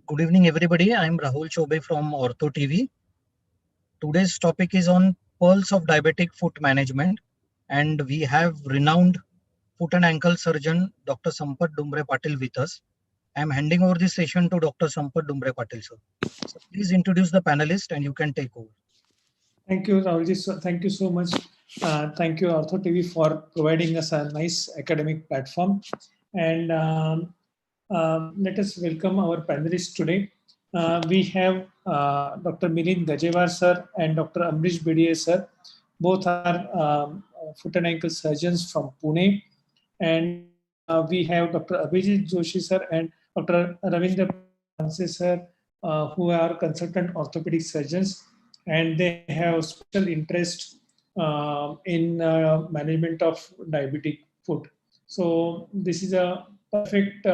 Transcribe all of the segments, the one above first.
Good evening, everybody. I'm Rahul Chobe from Ortho TV. Today's topic is on Pearls of Diabetic Foot Management, and we have renowned foot and ankle surgeon Dr. Sampath Dumbre Patil with us. I'm handing over this session to Dr. Sampath Dumbre Patil, sir. So please introduce the panelist, and you can take over. Thank you, Rahulji. Thank you so much. Thank you, Ortho TV, for providing us a nice academic platform. And let us welcome our panelists today. We have Dr. Milind Gajewar, sir, and Dr. Amrish Bediye, sir. Both are foot and ankle surgeons from Pune. And we have Dr. Abhijit Joshi, sir, and Dr. Ravindra Panse, sir, who are consultant orthopedic surgeons, and they have special interest in management of diabetic foot. So this is a perfect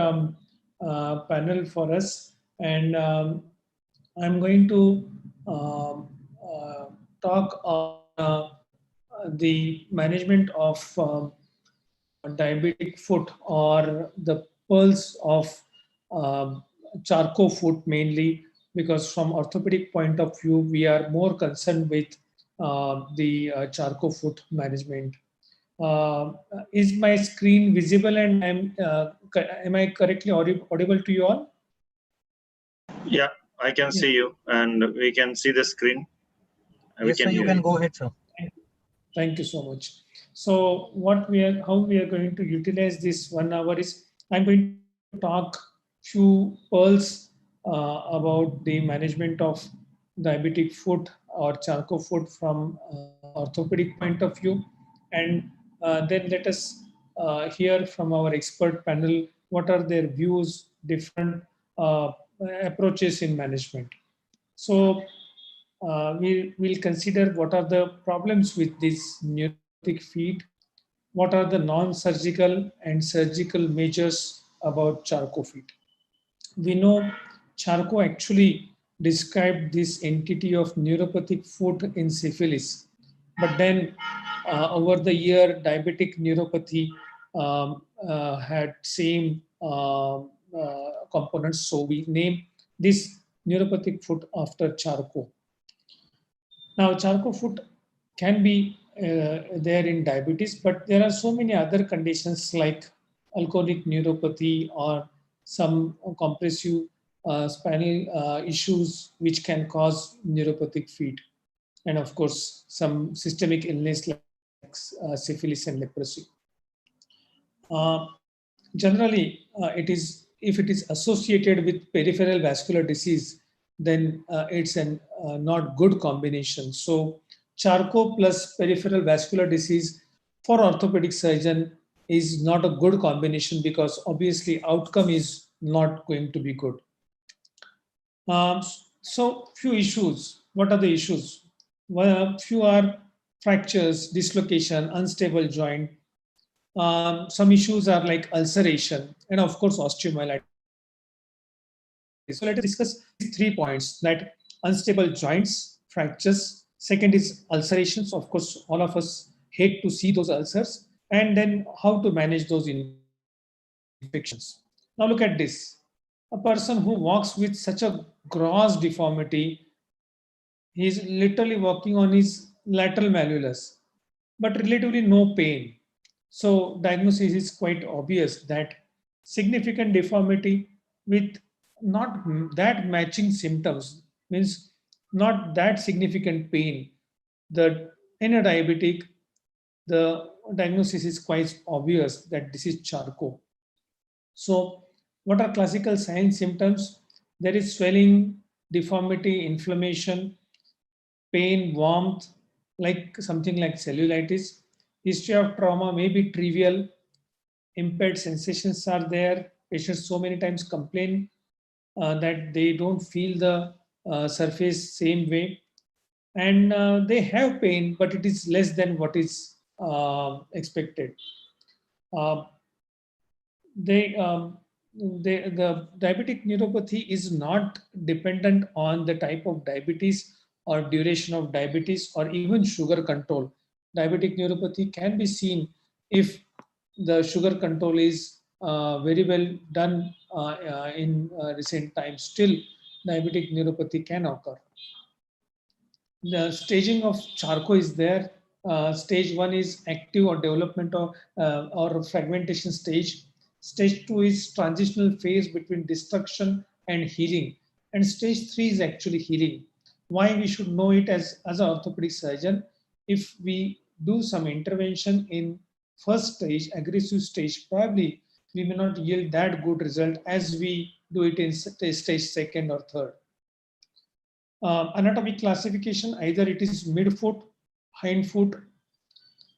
panel for us, and I'm going to talk on the management of diabetic foot, or the pearls of Charcot foot mainly, because from orthopedic point of view, we are more concerned with the Charcot foot management. Is my screen visible, and am I correctly audible to you all? Yeah, I can see you, and we can see the screen. Yes, sir, you can go ahead, sir. Thank you so much. So how we are going to utilize this 1 hour is, I'm going to talk few pearls about the management of diabetic foot or Charcot foot from orthopedic point of view, and then let us hear from our expert panel what are their views, different approaches in management. So we'll consider what are the problems with these neurotic feet, what are the non-surgical and surgical measures about Charcot feet. We know Charcot actually described this entity of neuropathic foot in syphilis, but then over the year, diabetic neuropathy had same components, so we name this neuropathic foot after Charcot. Now, Charcot foot can be there in diabetes, but there are so many other conditions like alcoholic neuropathy or some compressive spinal issues which can cause neuropathic feet. And of course, some systemic illness like syphilis and leprosy. Generally, if it is associated with peripheral vascular disease, then it's a not good combination. So Charcot plus peripheral vascular disease for orthopedic surgeon is not a good combination, because obviously outcome is not going to be good. So few issues. What are the issues? Well, few are fractures, dislocation, unstable joint. Some issues are like ulceration, and of course osteomyelitis. So let us discuss 3 points: that unstable joints, fractures. Second is ulcerations. Of course, all of us hate to see those ulcers. And then how to manage those infections. Now look at this. A person who walks with such a gross deformity, he is literally walking on his lateral malleolus, but relatively no pain. So diagnosis is quite obvious that significant deformity with not that matching symptoms, means not that significant pain. In a diabetic, the diagnosis is quite obvious that this is Charcot. So what are classical signs, symptoms? There is swelling, deformity, inflammation, pain, warmth, like something like cellulitis. History of trauma may be trivial. Impaired sensations are there. Patients so many times complain that they don't feel the surface same way. And they have pain, but it is less than what is expected. The diabetic neuropathy is not dependent on the type of diabetes or duration of diabetes or even sugar control. Diabetic neuropathy can be seen if the sugar control is very well done in recent times. Still, diabetic neuropathy can occur. The staging of Charcot is there. Stage 1 is active or development or fragmentation stage. Stage 2 is transitional phase between destruction and healing. And stage 3 is actually healing. Why we should know it as an orthopedic surgeon? If we do some intervention in first stage, aggressive stage, probably we may not yield that good result as we do it in stage second or third. Anatomic classification, either it is midfoot, hindfoot,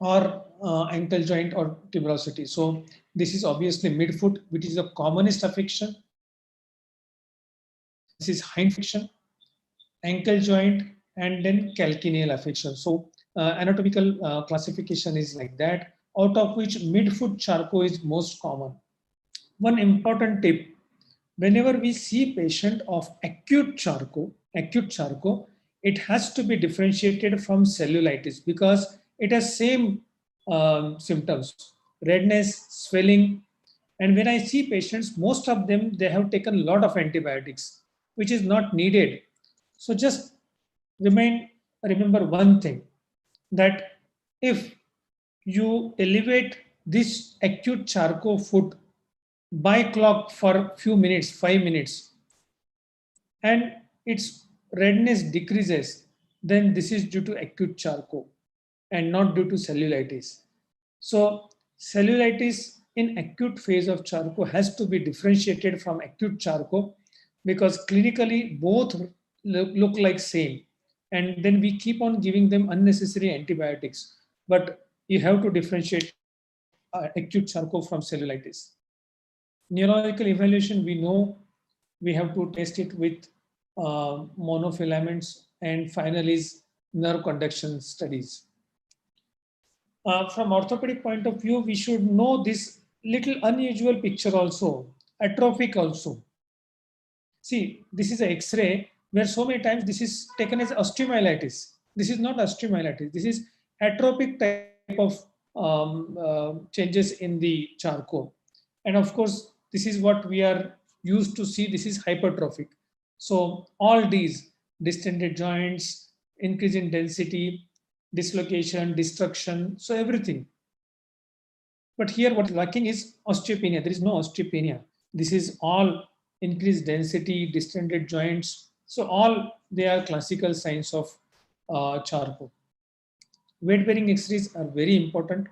or ankle joint or tuberosity. So this is obviously midfoot, which is the commonest affection. This is hindfoot, ankle joint, and then calcaneal affection. So anatomical classification is like that, out of which midfoot Charcot is most common. One important tip, whenever we see patient of acute Charcot, it has to be differentiated from cellulitis because it has same symptoms, redness, swelling. And when I see patients, most of them, they have taken a lot of antibiotics, which is not needed. So just remember one thing, that if you elevate this acute Charcot foot by clock for few minutes, 5 minutes, and its redness decreases, then this is due to acute Charcot and not due to cellulitis. So cellulitis in acute phase of Charcot has to be differentiated from acute Charcot because clinically both look like same. And then we keep on giving them unnecessary antibiotics. But you have to differentiate acute Charcot from cellulitis. Neurological evaluation, we know we have to test it with monofilaments, and final is nerve conduction studies. From orthopedic point of view, we should know this little unusual picture also, atrophic also. See, this is an X-ray where so many times this is taken as osteomyelitis. This is not osteomyelitis. This is atrophic type of changes in the Charcot. And of course, this is what we are used to see. This is hypertrophic. So all these distended joints, increase in density, dislocation, destruction, so everything. But here what is lacking is osteopenia. There is no osteopenia. This is all increased density, distended joints. So all they are classical signs of Charcot. Weight-bearing X-rays are very important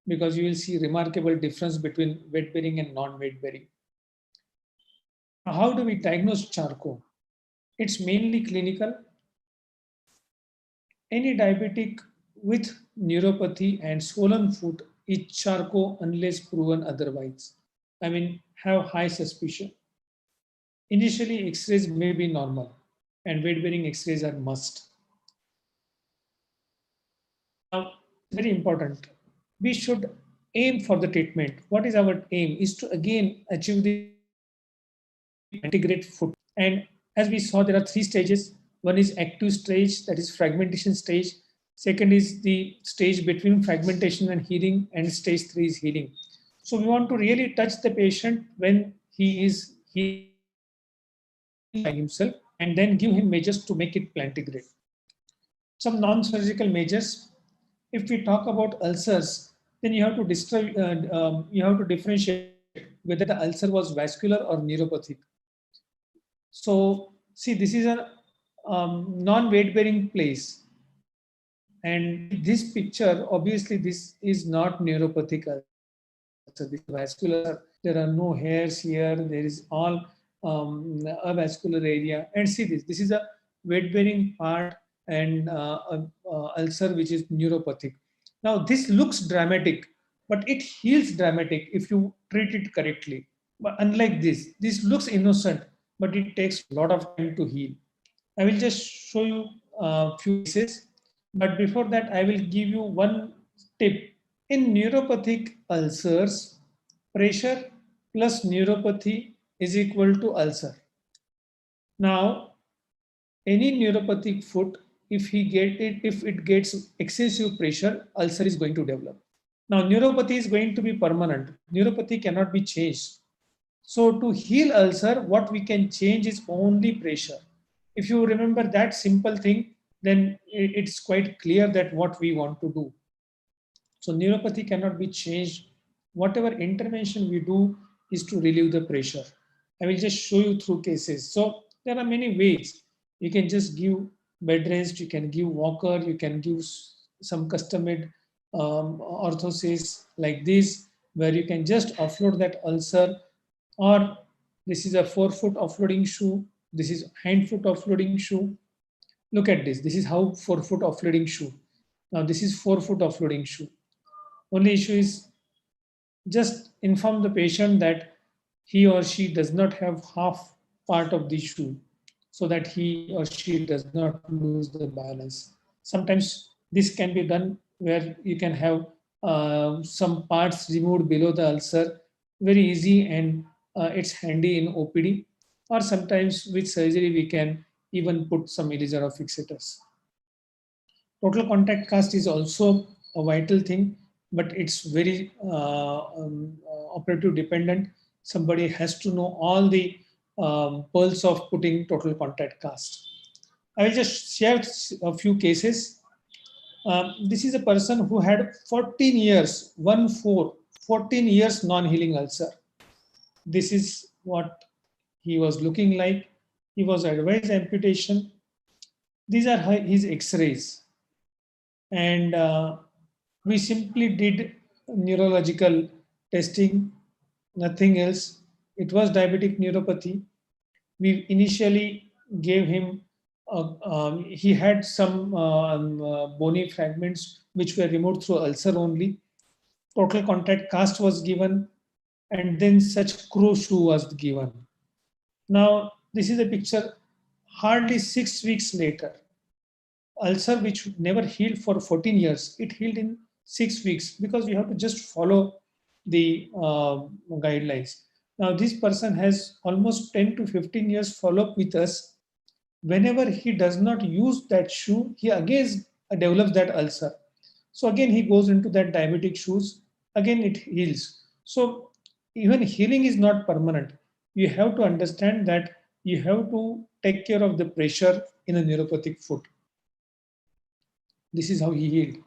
because you will see remarkable difference between weight-bearing and non-weight-bearing. How do we diagnose Charcot? It's mainly clinical. Any diabetic with neuropathy and swollen foot is Charcot unless proven otherwise. I mean, have high suspicion. Initially, X-rays may be normal and weight-bearing X-rays are must. Now, very important. We should aim for the treatment. What is our aim? Is to again achieve the integrate foot. And as we saw, there are 3 stages. One is active stage, that is fragmentation stage. Second is the stage between fragmentation and healing, and stage 3 is healing. So we want to really touch the patient when he is healing himself, and then give him measures to make it plantigrade. Some non-surgical measures. If we talk about ulcers, then you have to differentiate whether the ulcer was vascular or neuropathic. So see, this is a non-weight-bearing place. And this picture, obviously, this is not neuropathic ulcer. This is vascular. There are no hairs here. There is all a vascular area. And see this. This is a weight-bearing part and ulcer which is neuropathic. Now this looks dramatic, but it heals dramatic if you treat it correctly. But unlike this looks innocent, but it takes a lot of time to heal. I will just show you a few cases, but before that I will give you one tip. In neuropathic ulcers, pressure plus neuropathy is equal to ulcer. Now, any neuropathic foot, if it gets excessive pressure, ulcer is going to develop. Now, neuropathy is going to be permanent. Neuropathy cannot be changed. So to heal ulcer, what we can change is only pressure. If you remember that simple thing, then it's quite clear that what we want to do. So neuropathy cannot be changed. Whatever intervention we do is to relieve the pressure. I will just show you through cases. So there are many ways. You can just give bed rest, you can give walker, you can give some custom-made orthosis like this, where you can just offload that ulcer, or this is a forefoot offloading shoe, this is hindfoot offloading shoe. Look at this. This is how forefoot offloading shoe. Now this is forefoot offloading shoe. Only issue is just inform the patient that he or she does not have half part of the shoe so that he or she does not lose the balance. Sometimes this can be done where you can have some parts removed below the ulcer, very easy, and it's handy in OPD. Or sometimes with surgery, we can even put some eraser or fixators. Total contact cast is also a vital thing, but it's very operative dependent. Somebody has to know all the pearls of putting total contact cast. I will just share a few cases. This is a person who had 14 years, 14 years non-healing ulcer. This is what he was looking like. He was advised amputation. These are his x-rays. And we simply did neurological testing, nothing else. It was diabetic neuropathy. We initially gave him, he had some bony fragments which were removed through ulcer only. Total contact cast was given, and then such crow shoe was given. Now, this is a picture hardly 6 weeks later. Ulcer which never healed for 14 years, it healed in 6 weeks because we have to just follow the guidelines. Now this person has almost 10 to 15 years follow-up with us. Whenever he does not use that shoe, he again develops that ulcer. So again he goes into that diabetic shoes, again it heals. So even healing is not permanent. You have to understand that you have to take care of the pressure in a neuropathic foot. This is how he healed.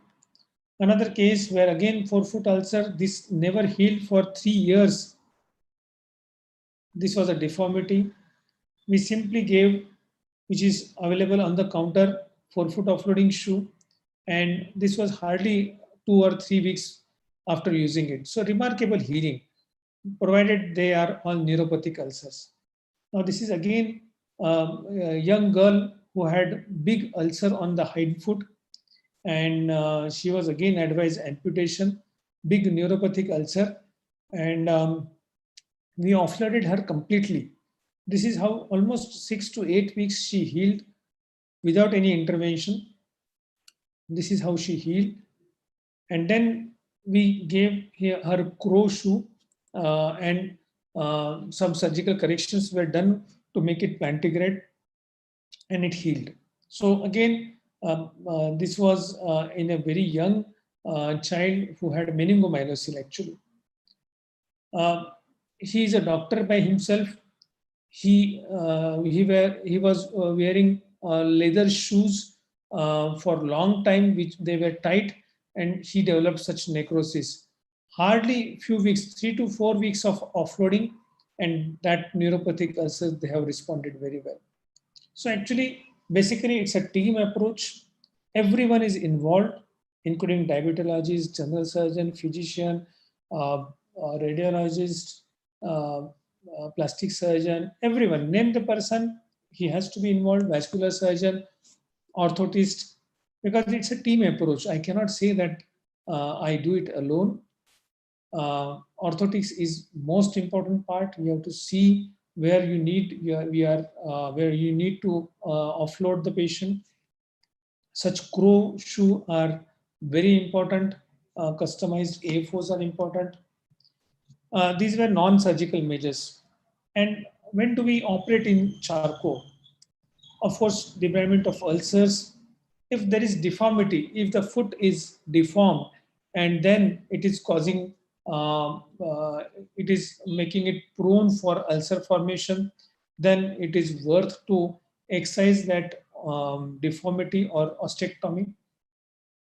Another case where again forefoot ulcer, this never healed for 3 years. This was a deformity. We simply gave, which is available on the counter, forefoot offloading shoe. And this was hardly 2 or 3 weeks after using it. So remarkable healing, provided they are all neuropathic ulcers. Now this is again a young girl who had big ulcer on the hindfoot, and she was again advised amputation, big neuropathic ulcer, and we offloaded her completely. This is how almost 6 to 8 weeks she healed without any intervention. This is how she healed. And then we gave her crow shoe, and some surgical corrections were done to make it plantigrade, and it healed. So again, this was in a very young child who had meningomyelocele actually. He is a doctor by himself. He was wearing leather shoes for a long time, which they were tight, and he developed such necrosis. Hardly few weeks, 3 to 4 weeks of offloading, and that neuropathic ulcers, they have responded very well. So actually, basically, it's a team approach. Everyone is involved, including diabetologist, general surgeon, physician, radiologist, plastic surgeon, everyone. Name the person, he has to be involved, vascular surgeon, orthotist, because it's a team approach. I cannot say that I do it alone. Orthotics is most important part. You have to see where you need where you need to offload the patient. Such crow shoe are very important. Customized AFOs are important. These were non-surgical measures. And when do we operate in Charcot? Of course, debridement of ulcers. If there is deformity, if the foot is deformed, and then it is causing, it is making it prone for ulcer formation, then it is worth to excise that deformity or osteectomy.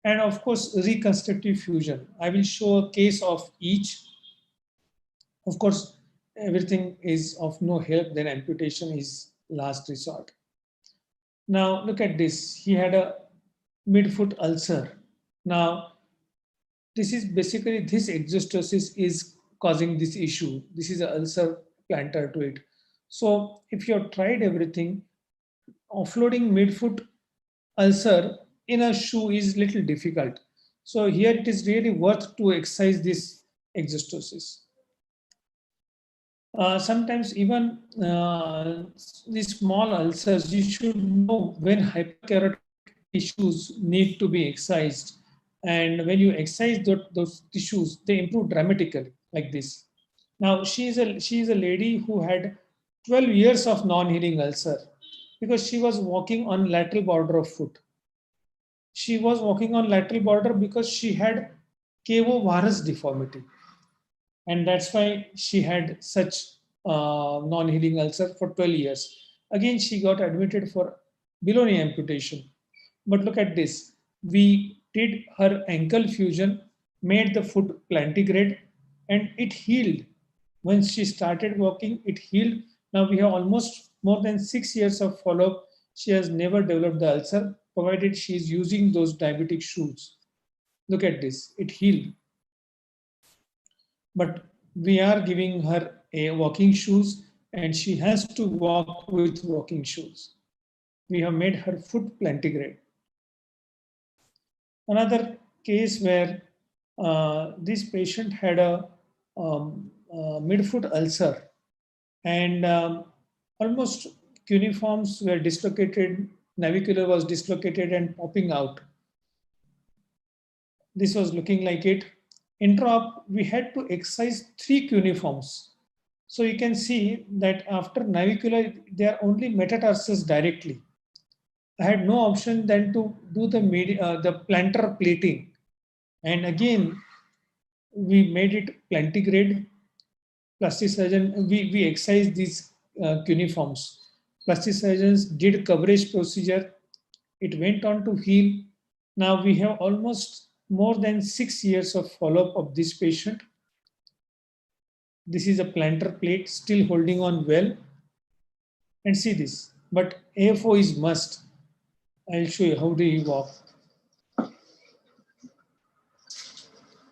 And of course, reconstructive fusion. I will show a case of each. Of course, everything is of no help, then amputation is last resort. Now look at this. He had a midfoot ulcer. Now this is basically, this exostosis is causing this issue. This is an ulcer plantar to it. So if you have tried everything, offloading midfoot ulcer in a shoe is little difficult. So here it is really worth to excise this exostosis. Sometimes even these small ulcers, you should know when hyperkeratotic tissues need to be excised. And when you excise those tissues, they improve dramatically like this. Now she is a lady who had 12 years of non-healing ulcer because she was walking on lateral border of foot. She was walking on lateral border because she had cavo-varus deformity. And that's why she had such non-healing ulcer for 12 years. Again, she got admitted for below-knee amputation. But look at this. We did her ankle fusion, made the foot plantigrade, and it healed. Once she started walking, it healed. Now we have almost more than 6 years of follow-up. She has never developed the ulcer, provided she is using those diabetic shoes. Look at this. It healed. But we are giving her a walking shoes and she has to walk with walking shoes. We have made her foot plantigrade. Another case where this patient had a midfoot ulcer and almost cuneiforms were dislocated, navicular was dislocated and popping out. This was looking like it. Intra-op, we had to excise 3 cuneiforms. So you can see that after navicular, they are only metatarsus directly. I had no option than to do the plantar plating. And again, we made it plantigrade. Plastic surgeon, we excised these cuneiforms. Plastic surgeons did coverage procedure. It went on to heal. Now we have almost more than 6 years of follow-up of this patient. This is a plantar plate still holding on well. And see this, but AFO is must. I'll show you how do you walk.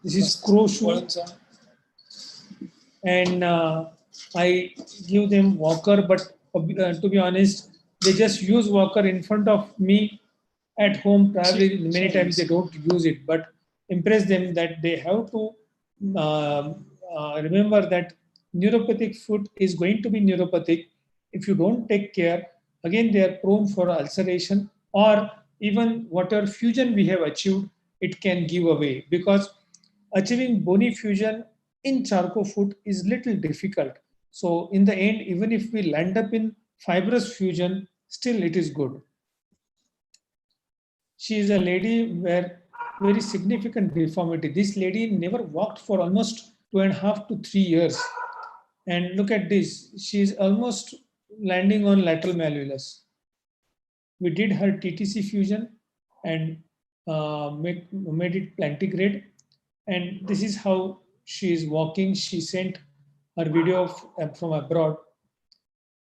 This is crow shoe. And I give them walker, but to be honest, they just use walker in front of me at home. Probably many times they don't use it, but impress them that they have to remember that neuropathic foot is going to be neuropathic. If you don't take care, again they are prone for ulceration, or even whatever fusion we have achieved, it can give away, because achieving bony fusion in charcot foot is little difficult. So in the end, even if we land up in fibrous fusion, still it is good. She is a lady where very significant deformity. This lady never walked for almost 2.5 to 3 years. And look at this. She is almost landing on lateral malleolus. We did her TTC fusion and made it plantigrade. And this is how she is walking. She sent her video from abroad.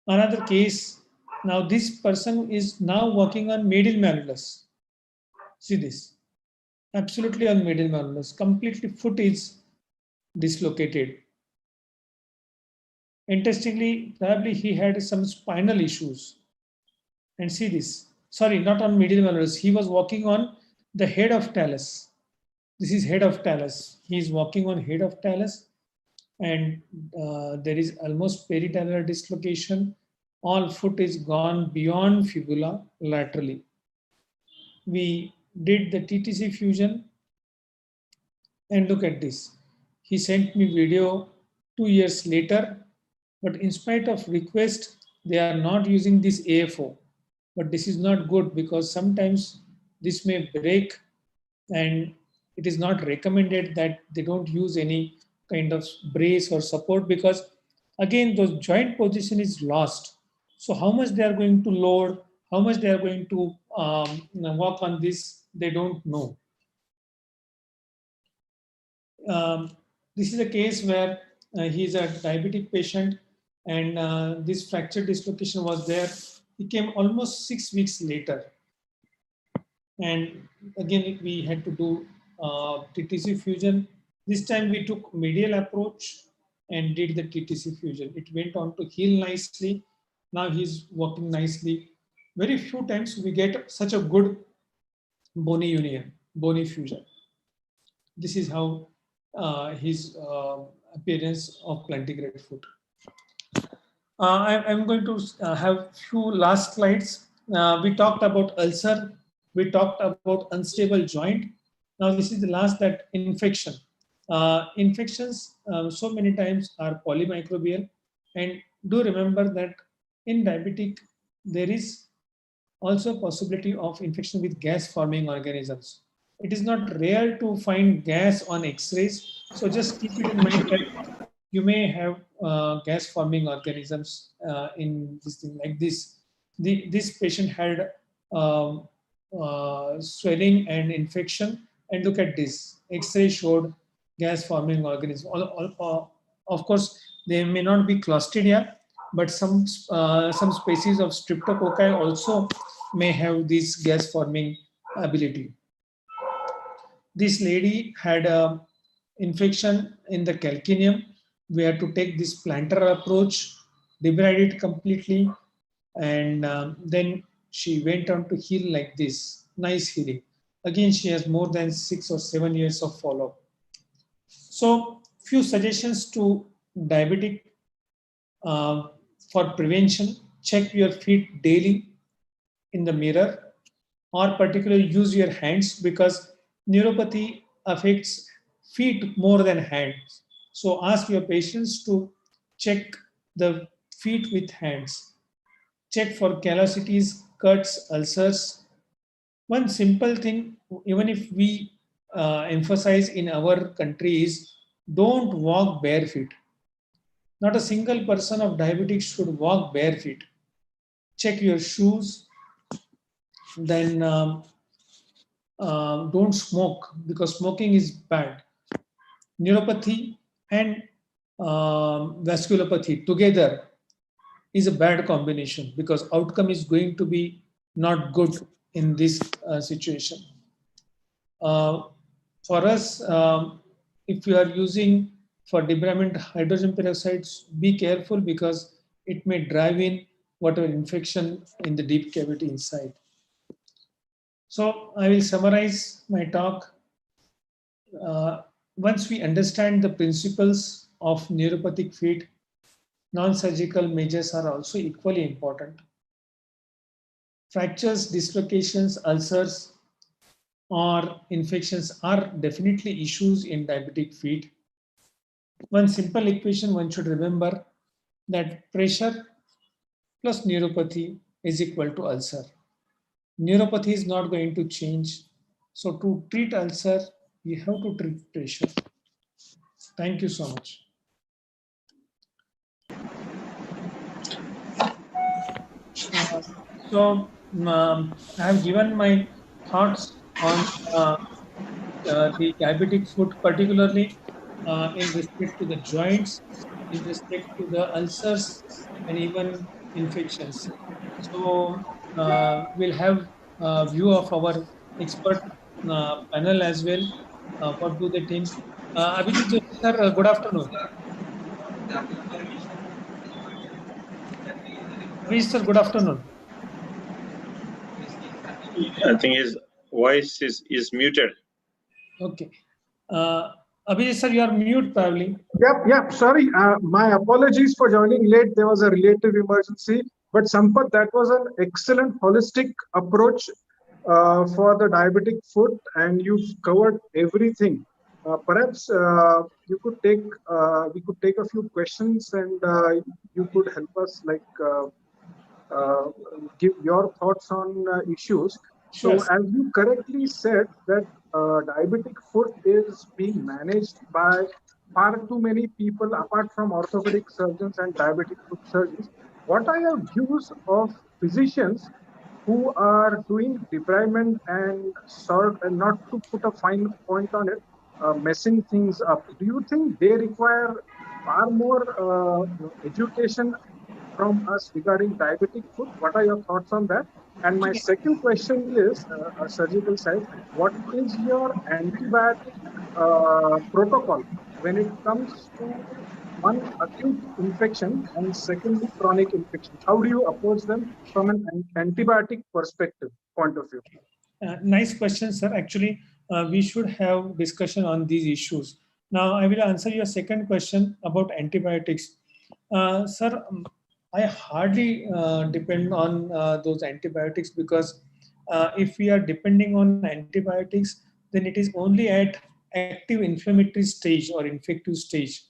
Another case. Now this person is now working on medial malleolus. See this, absolutely on medial malleolus, completely foot is dislocated. Interestingly, probably he had some spinal issues. And see this, sorry, not on medial malleolus, he was walking on the head of talus. This is head of talus. He is walking on head of talus, and there is almost peritalar dislocation. All foot is gone beyond fibula laterally. We did the TTC fusion, and look at this. He sent me video 2 years later, but in spite of request, they are not using this AFO. But this is not good, because sometimes this may break and it is not recommended that they don't use any kind of brace or support, because again, those joint position is lost. So how much they are going to load, how much they are going to work on this, they don't know. This is a case where he is a diabetic patient, and this fracture dislocation was there. He came almost 6 weeks later. And again, we had to do TTC fusion. This time we took medial approach and did the TTC fusion. It went on to heal nicely. Now he's working nicely. Very few times we get such a good bony union, bony fusion. This is how his appearance of plantigrade foot. I'm going to have few last slides. We talked about ulcer. We talked about unstable joint. Now this is the last, that infection. Infections so many times are polymicrobial, and do remember that in diabetic there is also possibility of infection with gas forming organisms. It is not rare to find gas on X-rays, so just keep it in mind that you may have gas forming organisms in this thing like this. This patient had swelling and infection, and look at this, X-ray showed gas forming organism. Of course, they may not be Clostridia, but some species of Streptococci also may have this gas forming ability. This lady had a infection in the calcaneum. We had to take this plantar approach, debride it completely, and then she went on to heal like this. Nice healing. Again, she has more than 6 or 7 years of follow-up. So, few suggestions to diabetic for prevention: check your feet daily in the mirror, or particularly use your hands, because neuropathy affects feet more than hands. So ask your patients to check the feet with hands. Check for callosities, cuts, ulcers. One simple thing, even if we emphasize in our country, is don't walk bare feet. Not a single person of diabetes should walk bare feet. Check your shoes. Then don't smoke, because smoking is bad. Neuropathy and vasculopathy together is a bad combination, because outcome is going to be not good in this situation. For us, if you are using for debridement hydrogen peroxides, be careful, because it may drive in whatever infection in the deep cavity inside. So I will summarize my talk. Once we understand the principles of neuropathic feet, non-surgical measures are also equally important. Fractures, dislocations, ulcers, or infections are definitely issues in diabetic feet. One simple equation one should remember, that pressure plus neuropathy is equal to ulcer. Neuropathy is not going to change. So to treat ulcer, you have to treat pressure. Thank you so much. So I have given my thoughts on the diabetic foot, particularly in respect to the joints, in respect to the ulcers, and even infections. So we'll have a view of our expert panel as well. What do they think? Abhijit Joshi sir, good afternoon. Abhijit sir, good afternoon. I think his voice is muted. Okay. Abhijit sir, you are mute probably. Yep. Sorry, my apologies for joining late. There was a relative emergency. But Sampath, that was an excellent holistic approach for the diabetic foot, and you've covered everything. Perhaps we could take a few questions, and you could help us give your thoughts on issues. Sure. So, as you correctly said, that diabetic foot is being managed by far too many people apart from orthopedic surgeons and diabetic foot surgeons. What are your views of physicians who are doing debridement and sort, and not to put a fine point on it, messing things up? Do you think they require far more education from us regarding diabetic foot? What are your thoughts on that? And my second question is, a surgical side, what is your antibiotic protocol when it comes to one acute infection and secondly chronic infections? How do you approach them from an antibiotic perspective point of view? Nice question, sir. Actually, we should have discussion on these issues. Now, I will answer your second question about antibiotics. Sir, I hardly depend on those antibiotics because if we are depending on antibiotics, then it is only at active inflammatory stage or infective stage.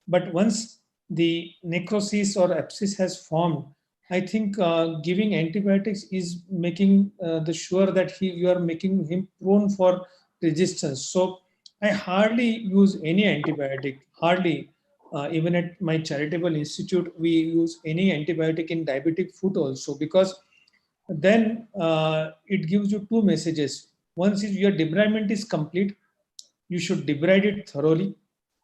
But once the necrosis or abscess has formed, I think giving antibiotics is making the sure that you are making him prone for resistance. So I hardly use any antibiotic, hardly. Even at my charitable institute, we use any antibiotic in diabetic foot also, because then it gives you two messages. Once is your debridement is complete, you should debride it thoroughly.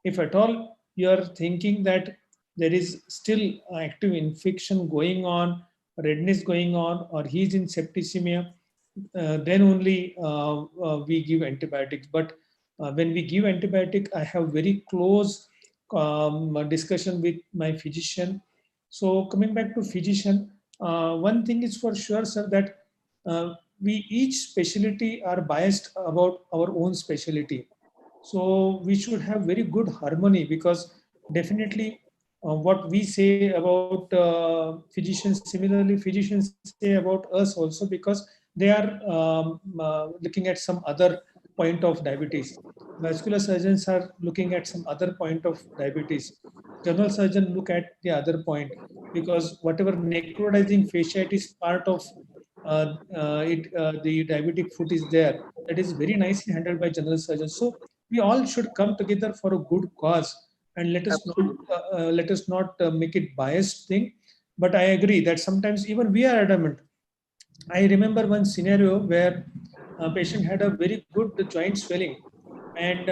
If at all you are thinking that there is still active infection going on, redness going on, or he is in septicemia, then only we give antibiotics. But when we give antibiotic, I have very close discussion with my physician. So coming back to physician, one thing is for sure, sir, that we each specialty are biased about our own specialty. So we should have very good harmony, because definitely what we say about physicians, similarly physicians say about us also, because they are looking at some other point of diabetes. Vascular surgeons are looking at some other point of diabetes. General surgeon look at the other point, because whatever necrotizing fasciitis is part of the diabetic foot is there. That is very nicely handled by general surgeons. So we all should come together for a good cause, and let us not make it biased thing. But I agree that sometimes even we are adamant. I remember one scenario where a patient had a very good joint swelling, and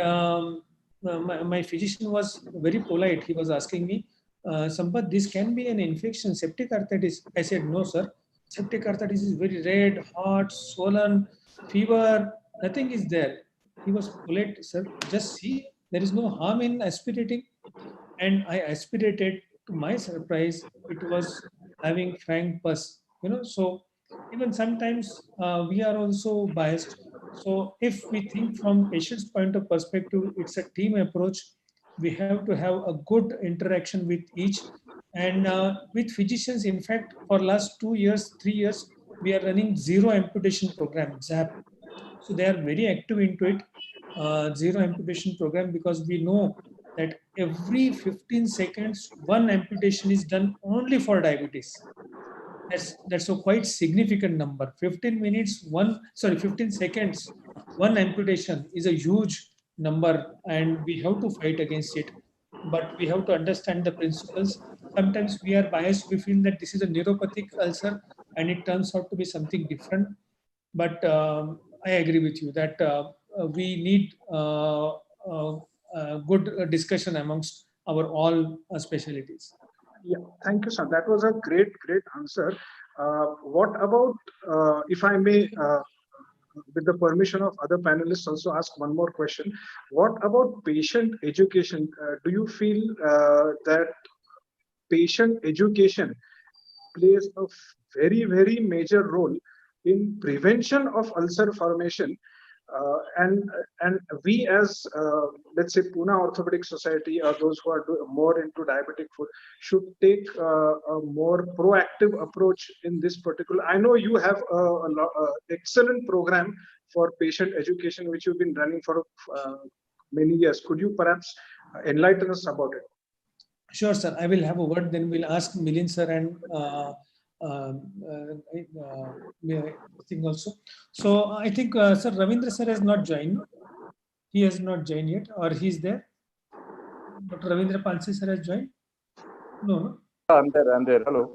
my physician was very polite. He was asking me, Sampath, this can be an infection, septic arthritis. I said, no, sir. Septic arthritis is very red, hot, swollen, fever, nothing is there. He was polite, sir. Just see, there is no harm in aspirating. And I aspirated. To my surprise, it was having frank pus. So even sometimes we are also biased. So if we think from patient's point of perspective, it's a team approach. We have to have a good interaction with each, and with physicians. In fact, for last 2 years, 3 years, we are running zero amputation program, ZAP. So they are very active into it, zero amputation program, because we know that every 15 seconds, one amputation is done only for diabetes. That's a quite significant number. 15 minutes, 15 seconds, one amputation is a huge number, and we have to fight against it. But we have to understand the principles. Sometimes we are biased. We feel that this is a neuropathic ulcer, and it turns out to be something different. But I agree with you that we need good discussion amongst our all specialties. Yeah, thank you, sir. That was a great, great answer. What about, if I may, with the permission of other panelists, also ask one more question. What about patient education? Do you feel that patient education plays a very, very major role in prevention of ulcer formation? And we as let's say Pune Orthopedic Society, or those who are more into diabetic foot, should take a more proactive approach in this particular. I know you have a excellent program for patient education which you've been running for many years. Could you perhaps enlighten us about it? Sure, sir. I will have a word. Then we'll ask Milind sir and thing also. So I think Sir Ravindra sir has not joined. He has not joined yet, or he's there. Dr. Ravindra Palsi sir has joined. No. I'm there. I'm there. Hello.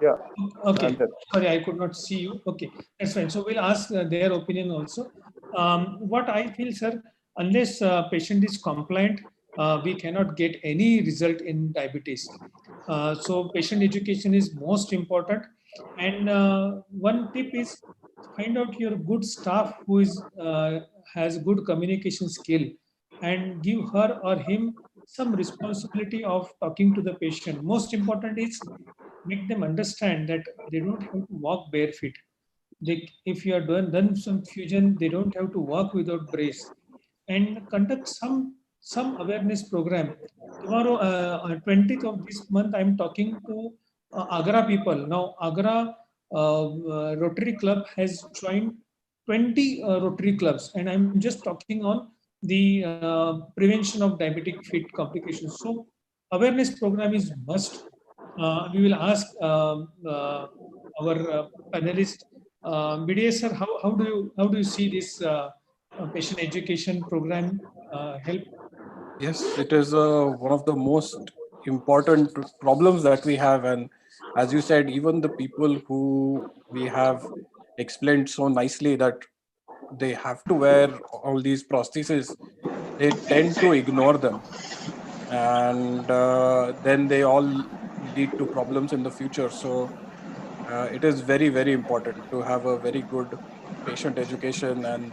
Yeah. Okay. I'm there. Sorry, I could not see you. Okay, that's fine. So we'll ask their opinion also. What I feel, sir, unless patient is compliant, we cannot get any result in diabetes. So patient education is most important. And one tip is find out your good staff who is has good communication skill, and give her or him some responsibility of talking to the patient. Most important is make them understand that they don't have to walk barefoot. If you are done some fusion, they don't have to walk without brace, and conduct some awareness program. Tomorrow, 20th of this month, I'm talking to Agra people. Now, Agra Rotary Club has joined 20 Rotary clubs, and I'm just talking on the prevention of diabetic feet complications. So, awareness program is must. We will ask our panelist, BDS sir, how do you see this patient education program help? Yes, it is one of the most important problems that we have, and as you said, even the people who we have explained so nicely that they have to wear all these prostheses, they tend to ignore them, and then they all lead to problems in the future. So it is very, very important to have a very good patient education and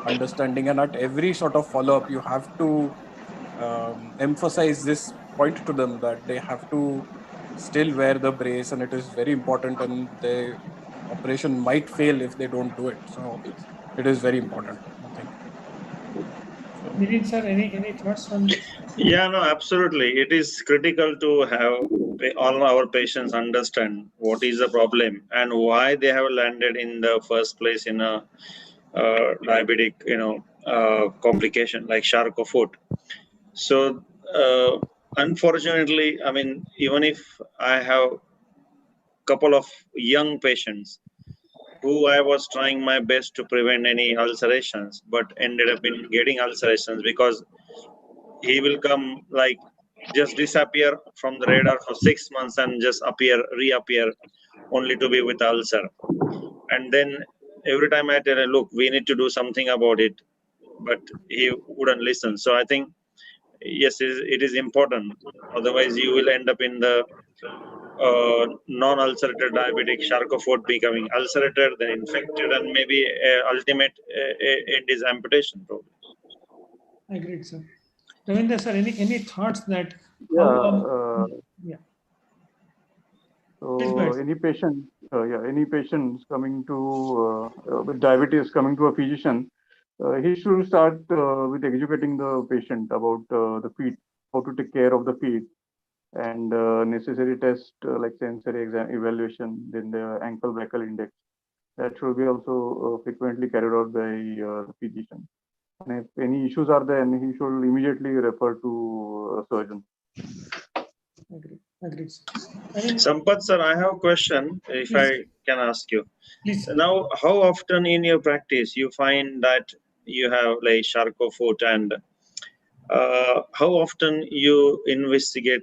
understanding, and at every sort of follow-up you have to emphasize this point to them that they have to still wear the brace, and it is very important, and the operation might fail if they don't do it. So it is very important, I think. Nidin sir, any thoughts on this? Yeah, no, absolutely. It is critical to have all our patients understand what is the problem and why they have landed in the first place in a diabetic, complication like Charcot-Foot. So, unfortunately, I mean, even if I have couple of young patients who I was trying my best to prevent any ulcerations, but ended up in getting ulcerations because he will come like just disappear from the radar for 6 months and just reappear only to be with ulcer. And then every time I tell him, look, we need to do something about it, but he wouldn't listen. So I think, yes, it is important. Otherwise, you will end up in the non-ulcerated diabetic Charcot-Foot becoming ulcerated, then infected, and maybe ultimate end is amputation probably. Agreed, sir. Ravindra sir, any thoughts that Yeah. Please go ahead. So any patients coming to with diabetes coming to a physician, he should start with educating the patient about the feet, how to take care of the feet, and necessary tests like sensory evaluation, then the ankle brachial index. That should be also frequently carried out by the physician. And if any issues are there, he should immediately refer to a surgeon. Agreed. Sampath sir, I have a question, if Please. I can ask you. Please. Now, how often in your practice you find that you have like Charcot-Foot, and how often you investigate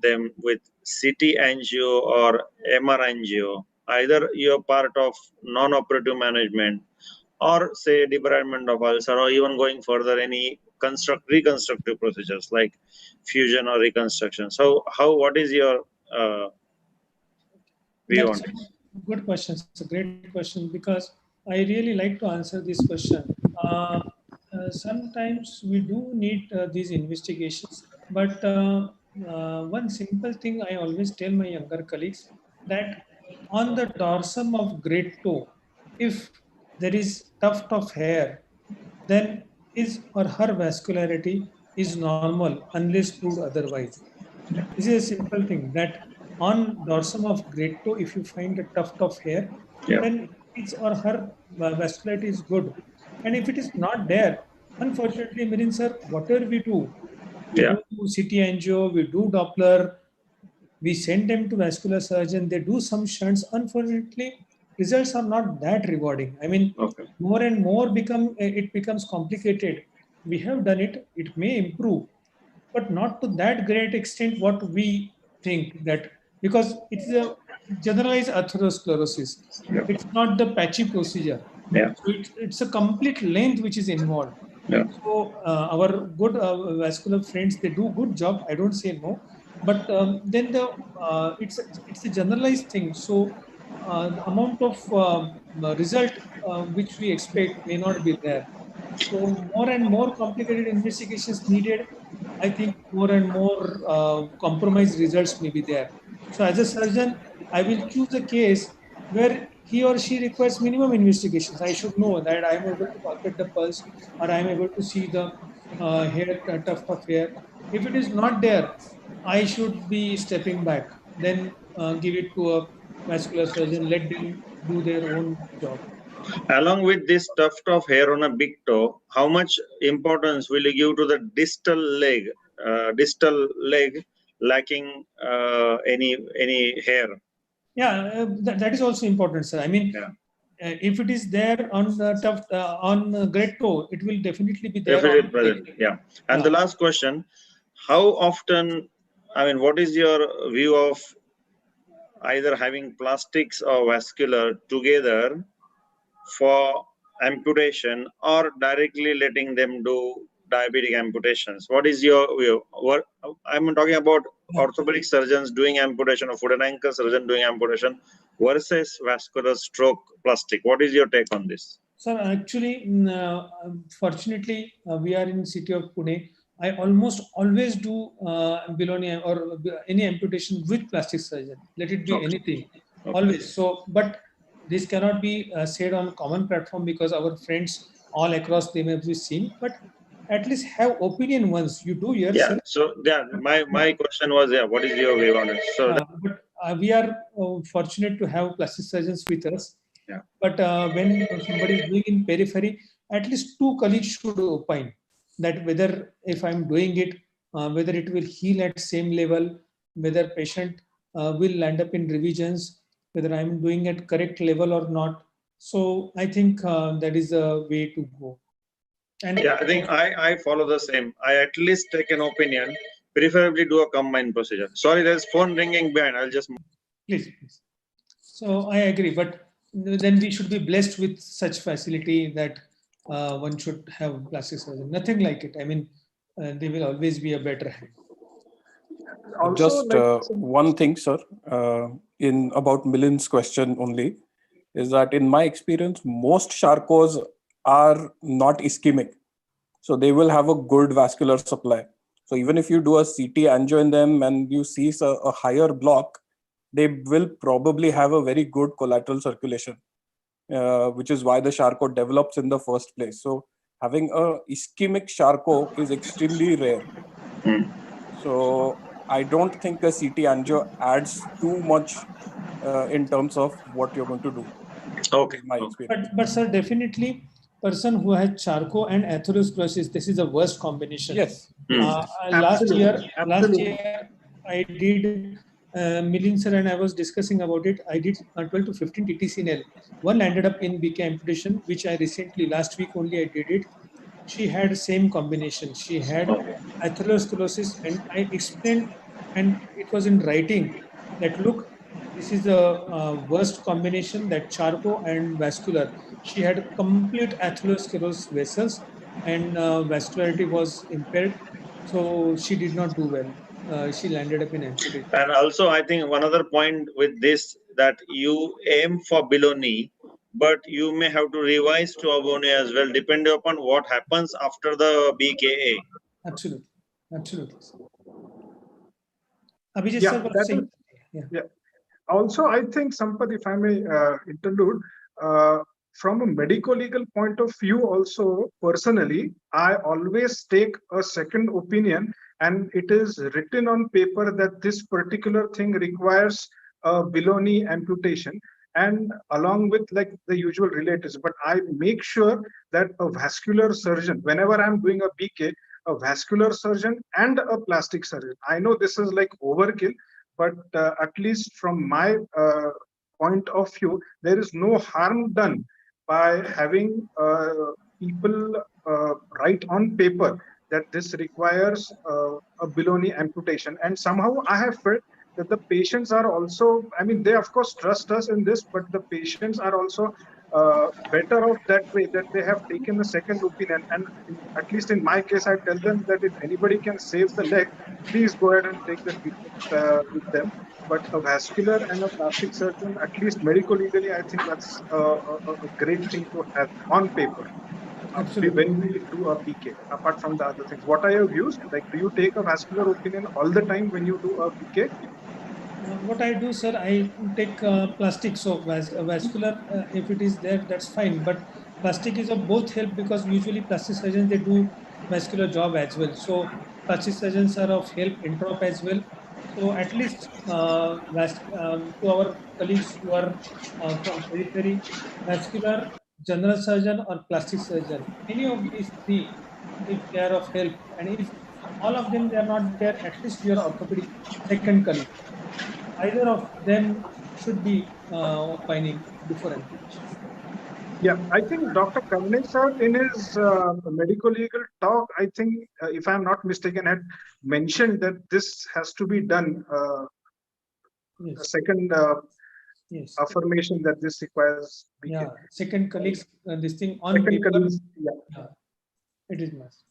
them with CT angio or MR angio? Either you're part of non-operative management, or say debridement of ulcer, or even going further, any reconstructive procedures like fusion or reconstruction. So what is your view on this? Good question. It's a great question, because I really like to answer this question. Sometimes we do need these investigations, but one simple thing I always tell my younger colleagues, that on the dorsum of great toe, if there is tuft of hair, then his or her vascularity is normal unless proved otherwise. This is a simple thing, that on dorsum of great toe, if you find a tuft of hair, then his or her vascularity is good. And if it is not there, unfortunately, Mirin sir, whatever we do CT angio, we do Doppler, We send them to vascular surgeon. They do some shunts. Unfortunately, results are not that rewarding. I mean, Okay. more and more it becomes complicated. We have done it. It may improve, but not to that great extent what we think that, because it is a generalized atherosclerosis. Yeah. It's not the patchy procedure. Yeah. So it's a complete length which is involved. Yeah. So our good vascular friends, they do good job. I don't say no, but then it's a generalized thing. So the amount of result which we expect may not be there. So more and more complicated investigations needed. I think more and more compromised results may be there. So as a surgeon, I will choose a case where he or she requires minimum investigations. I should know that I am able to palpate the pulse, or I am able to see the hair, tuft of hair. If it is not there, I should be stepping back. Then give it to a vascular surgeon. Let them do their own job. Along with this tuft of hair on a big toe, how much importance will you give to the distal leg lacking any hair? Yeah, that is also important, sir. I mean, Yeah. If it is there on great toe, it will definitely be there Definitely on present. leg. Yeah. And Yeah. the last question, how often, I mean, what is your view of either having plastics or vascular together for amputation or directly letting them do diabetic amputations? What is your view? What I'm talking about orthopedic surgeons doing amputation or foot and ankle surgeon doing amputation versus vascular stroke plastic. What is your take on this? Sir, actually, fortunately, we are in city of Pune. I almost always do below or any amputation with plastic surgeon. Let it be Okay. anything, Okay. always. So, but this cannot be said on common platform because our friends all across they may be seen. But at least have opinion once you do yourself. Yeah. So yeah, my question was, yeah, what is your view on it? So But we are fortunate to have plastic surgeons with us. Yeah. But when somebody is doing in periphery, at least two colleagues should opine that whether if I'm doing it, whether it will heal at same level, whether patient will land up in revisions, whether I'm doing at correct level or not. So I think that is a way to go. And yeah, I think I follow the same. I at least take an opinion, preferably do a combined procedure. Sorry, there's phone ringing behind. I'll just. please. So I agree, but then we should be blessed with such facility that one should have plastic surgery. Nothing like it. I mean, they will always be a better hand. Also, Just like one thing, sir, in about Milin's question only, is that in my experience, most Charcots are not ischemic. So they will have a good vascular supply. So even if you do a CT angio in them and you see a higher block, they will probably have a very good collateral circulation, which is why the Charcot develops in the first place. So having a ischemic Charcot is extremely rare. So I don't think a CT angio adds too much in terms of what you're going to do. Okay. My experience. But sir, definitely, person who has Charcot and atherosclerosis, this is the worst combination. Yes. Last year, I did. Milind sir and I was discussing about it. I did 12 to 15 TTCNL. One landed up in BK amputation, which I recently, last week only I did it. She had same combination. She had atherosclerosis, and I explained, and it was in writing that look, this is the worst combination, that Charcot and vascular. She had complete atherosclerosis vessels, and vascularity was impaired, so she did not do well. She landed up in amputation. And also, I think one other point with this, that you aim for below knee, but you may have to revise to above knee as well, depending upon what happens after the BKA. Absolutely. Abhijit Yeah, sir was that saying. yeah. Also, I think, Sampath, if I may interlude, from a medico-legal point of view, also personally, I always take a second opinion, and it is written on paper that this particular thing requires a below knee amputation, and along with like the usual relatives. But I make sure that a vascular surgeon, whenever I'm doing a BK, a vascular surgeon and a plastic surgeon. I know this is like overkill, but at least from my point of view, there is no harm done by having people write on paper that this requires a below knee amputation. And somehow I have felt that the patients are also, I mean, they of course trust us in this, but the patients are also better off that way, that they have taken a second opinion. And at least in my case, I tell them that if anybody can save the leg, please go ahead and take the treatment with them. But a vascular and a plastic surgeon, at least medico legally, I think that's a great thing to have on paper Absolutely. when we do a PK, apart from the other things. What are your views? Like, do you take a vascular opinion all the time when you do a PK? What I do, sir, I take plastic. So vascular, if it is there, that's fine. But plastic is of both help, because usually plastic surgeons, they do vascular job as well. So plastic surgeons are of help introp as well. So at least to our colleagues who are from periphery, vascular, general surgeon or plastic surgeon, any of these three, if they are of help, and if all of them they are not there, at least your orthopedic second colleague, either of them should be opining before amputation. Yeah, I think Dr. Karne sir, in his medico legal talk, I think, if I'm not mistaken, had mentioned that this has to be done. A Yes, second yes, affirmation that this requires PK. yeah. Second colleagues, this thing on Second paper, colleagues, yeah. yeah, it is must.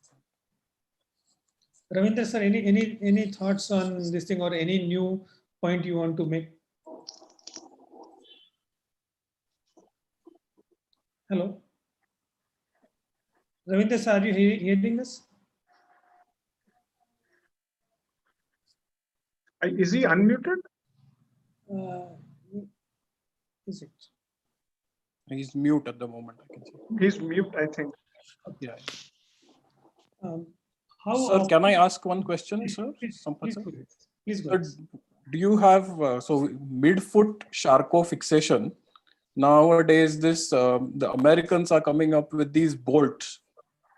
Ravindra sir, any thoughts on this thing, or any new point you want to make? Hello, Ravindra sir, are you hearing this? Is he unmuted? Uh, is it? He's mute at the moment, I can see. He's mute, I think. Yeah. Um, how Sir, often- can I ask one question, sir? Please, Sampath please, sir? go ahead. Please go Sir, ahead. do you have so midfoot Charcot fixation? Nowadays, the Americans are coming up with these bolts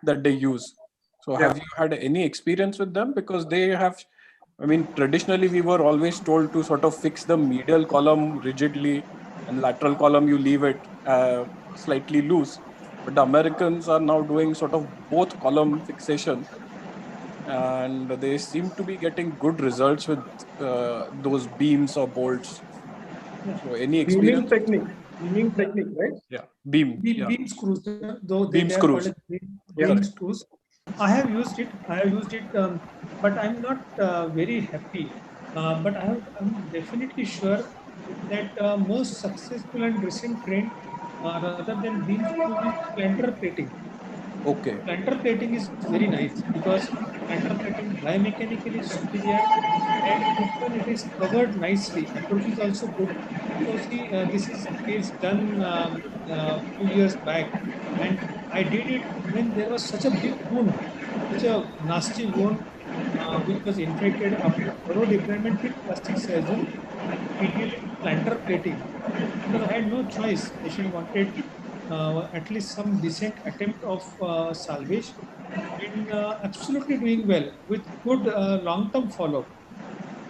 that they use. So, have you had any experience with them? Because they have, I mean, traditionally we were always told to sort of fix the medial column rigidly, and lateral column you leave it slightly loose. But the Americans are now doing sort of both column fixation, and they seem to be getting good results with those beams or bolts. So any Beaming experience? technique, right? Yeah, beam. Beam, Yeah, beam screws, though beam they are called screws. as beam Correct. screws. I have used it. But I'm not very happy. But I'm definitely sure that most successful and recent trend, rather than beam screws, is plantar plating. Okay. Plantar plating is very nice, because plantar plating biomechanically is superior, and even it is covered nicely. Approach is also good. So see, this is case done few years back, and I did it when there was such a big wound, such a nasty wound, which was infected. After thorough deployment with plastic surgeon, we did plantar plating, because I had no choice. Patient wanted at least some decent attempt of salvage, and absolutely doing well with good long-term follow-up.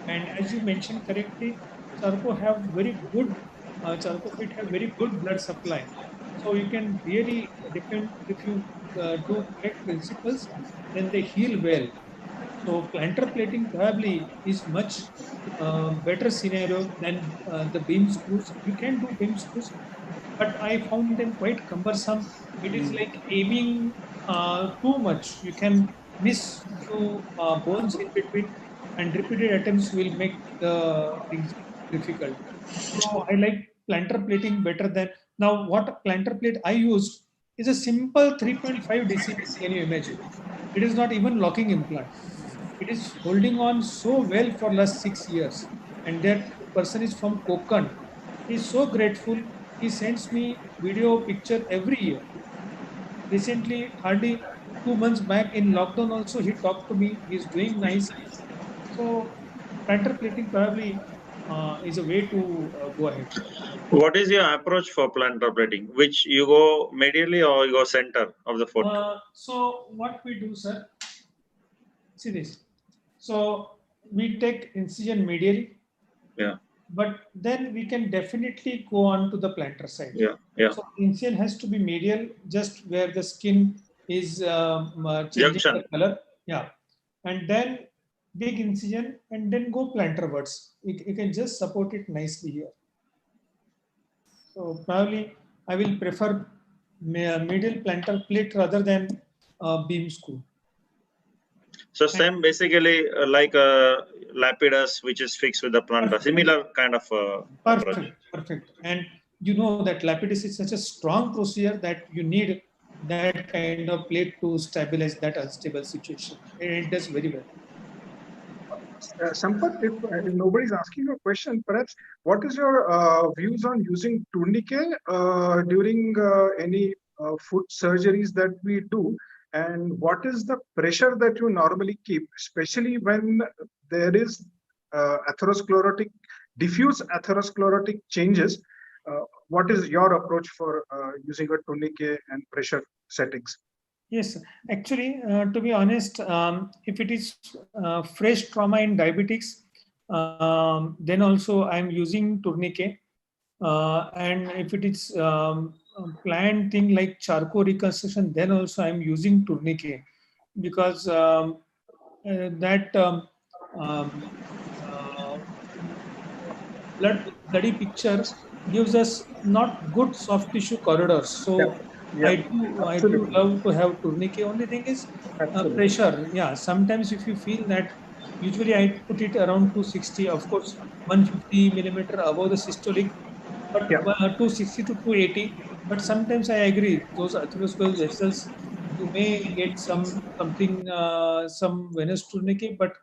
And as you mentioned correctly, Charco have very good, Charco feet have very good blood supply. So you can really depend, if you do correct principles, then they heal well. So plantar plating probably is much better scenario than the beam screws. You can do beam screws, but I found them quite cumbersome. It is like aiming too much. You can miss few bones in between, and repeated attempts will make the things difficult. So I like plantar plating better than now. What plantar plate I used is a simple 3.5 DCP. Can you imagine? It is not even locking implant. It is holding on so well for last 6 years, and that person is from Konkan. He's so grateful. He sends me video picture every year. Recently, hardly 2 months back in lockdown, also he talked to me. He's doing nice. So plantar plating probably is a way to go ahead. What is your approach for plantar plating? Which you go medially or you go center of the foot? So what we do, sir? See this. So we take incision medially, Yeah. But then we can definitely go on to the plantar side. Yeah. Yeah. So incision has to be medial, just where the skin is changing Junction. the color. Yeah. And then big incision and then go plantarwards. You can just support it nicely here. So probably I will prefer medial plantar plate rather than beam screw. So same basically like a lapidus, which is fixed with the plantar. Similar kind of approach. Perfect. And you know that lapidus is such a strong procedure that you need that kind of plate to stabilize that unstable situation. And it does very well. Sampath, if nobody's asking a question, perhaps what is your views on using tourniquet during any foot surgeries that we do? And what is the pressure that you normally keep, especially when there is atherosclerotic, diffuse atherosclerotic changes? What is your approach for using a tourniquet and pressure settings? Yes, actually, to be honest, if it is fresh trauma in diabetics, then also I'm using tourniquet. And if it is planned thing like charcot reconstruction, then also I'm using tourniquet, because that bloody picture gives us not good soft tissue corridors. So I do love to have tourniquet. Only thing is pressure. Yeah, sometimes if you feel that, usually I put it around 260. Of course, 150 millimeter above the systolic, but 260 to 280. But sometimes I agree, those atheroscleral vessels, you may get some venous tourniquet, but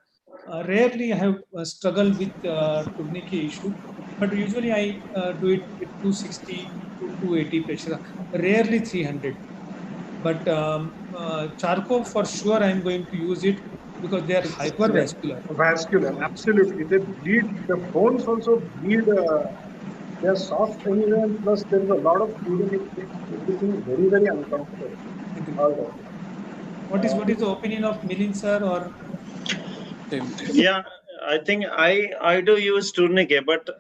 rarely I have struggled with tourniquet issue. But usually I do it with 260 to 280 pressure, rarely 300. But charcoal, for sure I'm going to use it, because they are hypervascular. Vascular, absolutely. They bleed, the bones also bleed. They're soft anyway, and plus there is a lot of bleeding. It makes everything very, very uncomfortable. All right. What is the opinion of Milind sir, or? Yeah, I think I do use tourniquet, but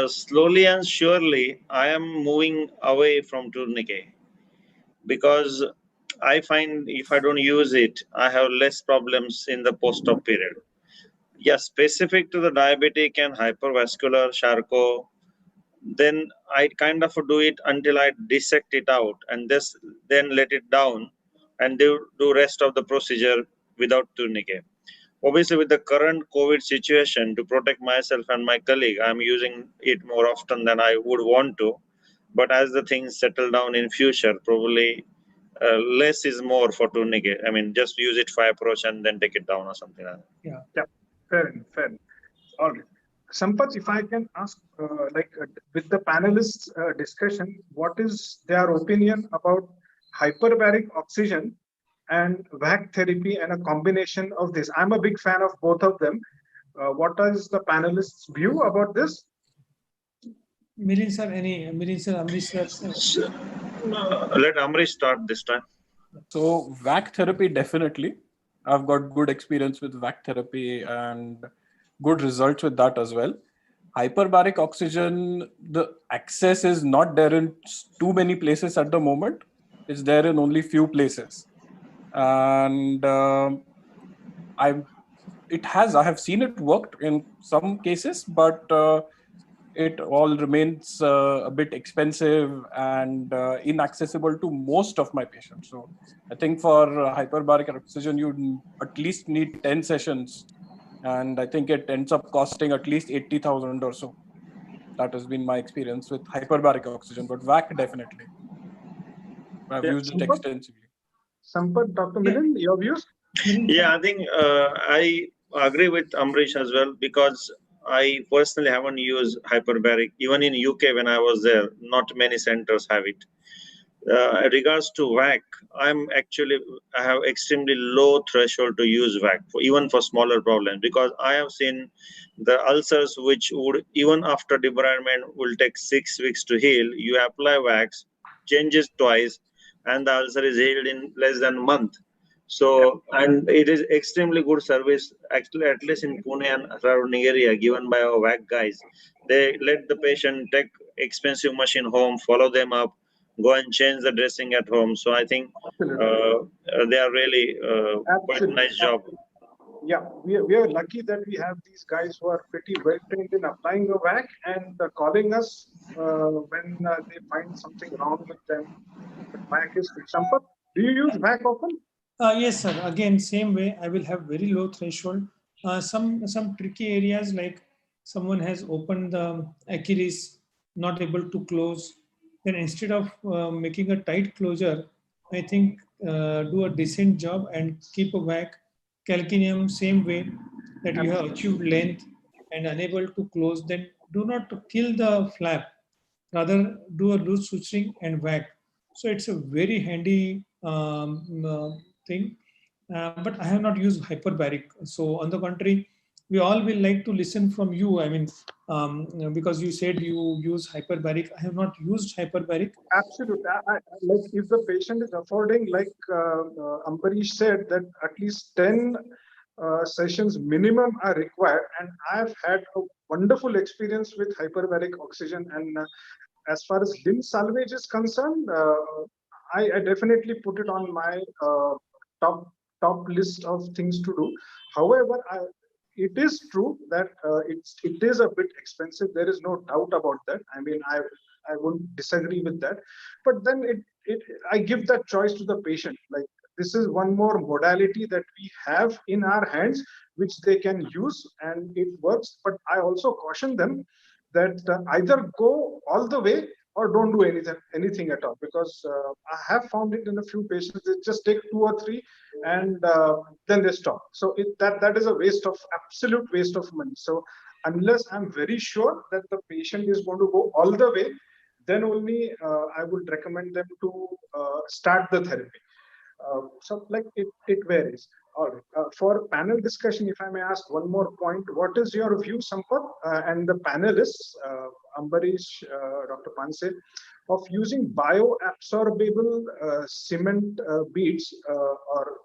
slowly and surely I am moving away from tourniquet, because I find if I don't use it, I have less problems in the post-op period. Yeah, specific to the diabetic and hypervascular Charcot, then I kind of do it until I dissect it out, and then let it down and do rest of the procedure without tourniquet. Obviously, with the current COVID situation, to protect myself and my colleague, I'm using it more often than I would want to. But as the things settle down in future, probably less is more for tourniquet. I mean, just use it for approach and then take it down or something like that. Yeah, fair enough. All right. Sampath, if I can ask, with the panelists' discussion, what is their opinion about hyperbaric oxygen and VAC therapy and a combination of this? I'm a big fan of both of them. What is the panelists' view about this? Milind sir, Amrish sir? Let Amrish start this time. So VAC therapy, definitely. I've got good experience with VAC therapy and good results with that as well. Hyperbaric oxygen, the access is not there in too many places at the moment. It's there in only few places. And I have seen it worked in some cases, but it all remains a bit expensive and inaccessible to most of my patients. So I think for hyperbaric oxygen, you at least need 10 sessions. And I think it ends up costing at least 80,000 or so. That has been my experience with hyperbaric oxygen, but VAC definitely. I've used it extensively. Sampath, Dr. Milind, your views? Yeah, I think I agree with Amrish as well, because I personally haven't used hyperbaric. Even in UK when I was there, not many centers have it. Regards to VAC, I have extremely low threshold to use VAC even for smaller problems, because I have seen the ulcers which would, even after debridement, will take 6 weeks to heal. You apply VAX, changes twice, and the ulcer is healed in less than a month. So, and it is extremely good service, actually, at least in Pune and surrounding area, given by our WAC guys. They let the patient take expensive machine home, follow them up, go and change the dressing at home. So I think Absolutely. they are really quite Absolutely. nice job. Yeah, we are lucky that we have these guys who are pretty well trained in applying a WAC and calling us when they find something wrong with them. But WAC is good. Sampath, do you use WAC often? Yes, sir. Again, same way. I will have very low threshold. Some tricky areas like someone has opened the Achilles, not able to close. Then instead of making a tight closure, I think do a decent job and keep a whack. Calcaneum, same way that you have achieved length and unable to close. Then do not kill the flap. Rather, do a loose suturing and whack. So it's a very handy thing. But I have not used hyperbaric. So on the contrary, we all will like to listen from you. I mean, because you said you use hyperbaric. I have not used hyperbaric. Absolutely. Like if the patient is affording, like Ambarish said, that at least 10 sessions minimum are required. And I've had a wonderful experience with hyperbaric oxygen. And as far as limb salvage is concerned, I definitely put it on my top list of things to do. However, it is true that it is a bit expensive. There is no doubt about that. I mean, I wouldn't disagree with that. But then I give that choice to the patient. Like, this is one more modality that we have in our hands, which they can use, and it works. But I also caution them that either go all the way or don't do anything at all, because I have found it in a few patients. They just take 2 or 3 and then they stop. So that is a absolute waste of money. So unless I'm very sure that the patient is going to go all the way, then only I would recommend them to start the therapy. So like it varies. All right. For panel discussion, if I may ask one more point, what is your view, Sampath, and the panelists, Ambarish, Dr. Panse, of using bioabsorbable cement beads or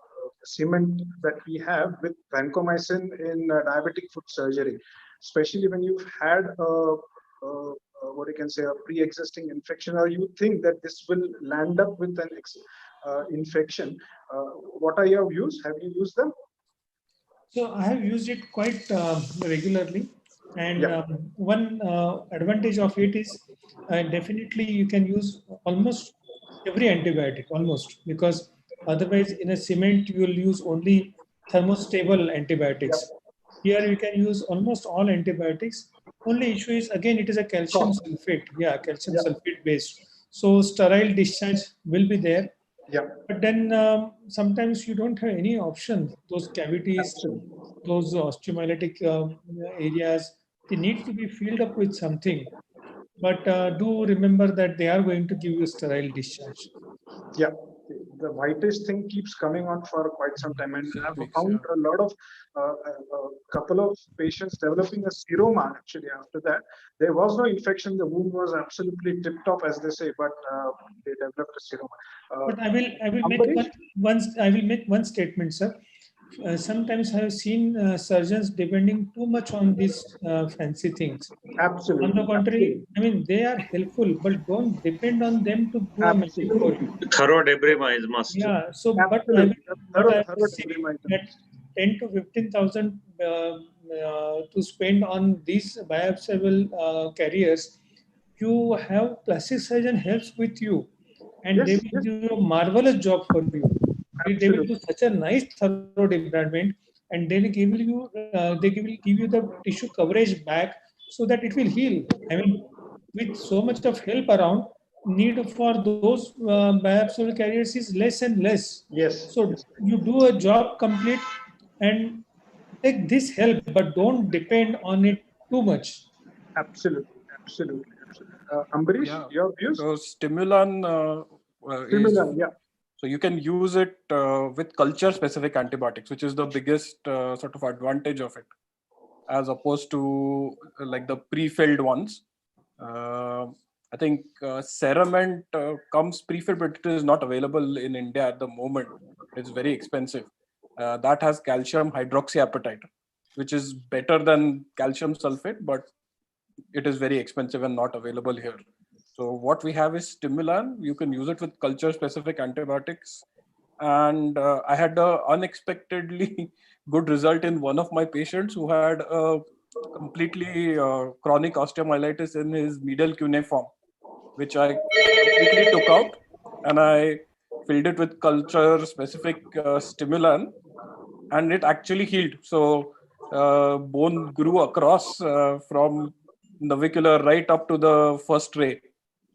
cement that we have with vancomycin in diabetic foot surgery, especially when you've had what you can say, a pre-existing infection, or you think that this will land up with an infection. What are your views? Have you used them? So I have used it quite regularly, and one advantage of it is definitely you can use almost every antibiotic, almost, because otherwise in a cement you will use only thermostable antibiotics. Here you can use almost all antibiotics. Only issue is, again, it is a calcium sulfate. Yeah, calcium sulfate based. So sterile discharge will be there. Yeah. But then sometimes you don't have any option. Those cavities, those osteomyelitic areas, they need to be filled up with something. But do remember that they are going to give you sterile discharge. Yeah, the whitish thing keeps coming on for quite some time, and I've found a lot of couple of patients developing a seroma. Actually, after that, there was no infection; the wound was absolutely tip top, as they say, but they developed a seroma. But I will make one statement, sir. Sometimes I have seen surgeons depending too much on these fancy things. Absolutely. On the contrary, I mean, they are helpful, but don't depend on them to do a magic for you. Thorough debris is must. Yeah. So, but I will say that 10 to 15,000 to spend on these biopsiable carriers, you have plastic surgeon helps with you, and they will do a marvelous job for you. They will do such a nice thorough debridement, and they will give you the tissue coverage back so that it will heal. I mean, with so much of help around, need for those biopsial carriers is less and less. Yes. So you do a job complete and take this help, but don't depend on it too much. Absolutely. Ambarish, your views? So Stimulan so you can use it with culture-specific antibiotics, which is the biggest sort of advantage of it, as opposed to like the pre-filled ones. I think Cerament comes prefilled, but it is not available in India at the moment. It's very expensive. That has calcium hydroxyapatite, which is better than calcium sulfate, but it is very expensive and not available here. So what we have is Stimulan. You can use it with culture-specific antibiotics. And I had a unexpectedly good result in one of my patients who had a completely chronic osteomyelitis in his medial cuneiform, which I completely took out, and I filled it with culture-specific Stimulan, and it actually healed. So bone grew across from navicular right up to the first ray,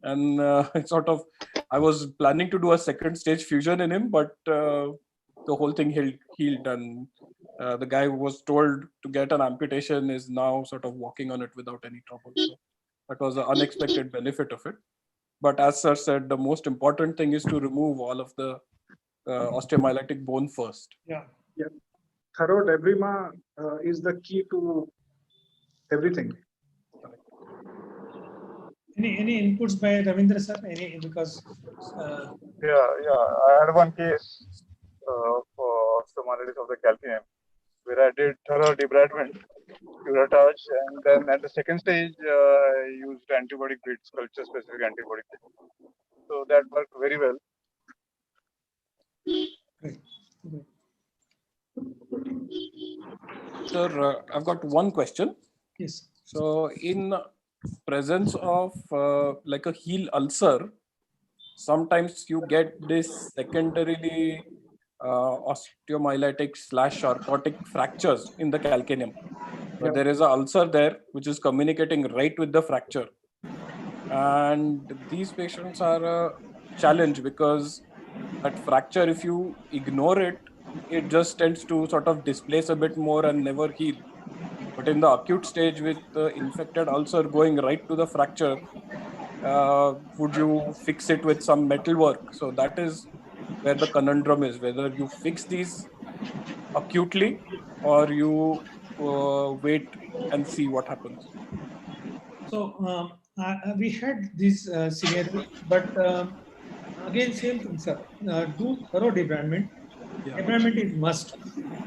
and it sort of, I was planning to do a second stage fusion in him, but the whole thing healed, and the guy who was told to get an amputation is now sort of walking on it without any trouble. So that was an unexpected benefit of it. But as sir said, the most important thing is to remove all of the osteomyelitic bone first. Yeah. Yeah. Thorough debridement is the key to everything. Any inputs by Ravindra sir? Any, because I had one case for osteomyelitis of the calcaneum where I did thorough debridement, curettage, and then at the second stage, I used antibiotic beads, culture-specific antibiotic beads. So that worked very well. great. Sir, I've got one question. Yes. So in presence of like a heel ulcer, sometimes you get this secondarily osteomyelitic / orthotic fractures in the calcaneum. But there is an ulcer there which is communicating right with the fracture. And these patients are a challenge because that fracture, if you ignore it, it just tends to sort of displace a bit more and never heal. But in the acute stage with the infected ulcer going right to the fracture, would you fix it with some metal work? So that is where the conundrum is, whether you fix these acutely or you wait and see what happens. So we had this scenario, but again, same thing, sir. Do thorough debridement. Yeah. Debridement is must,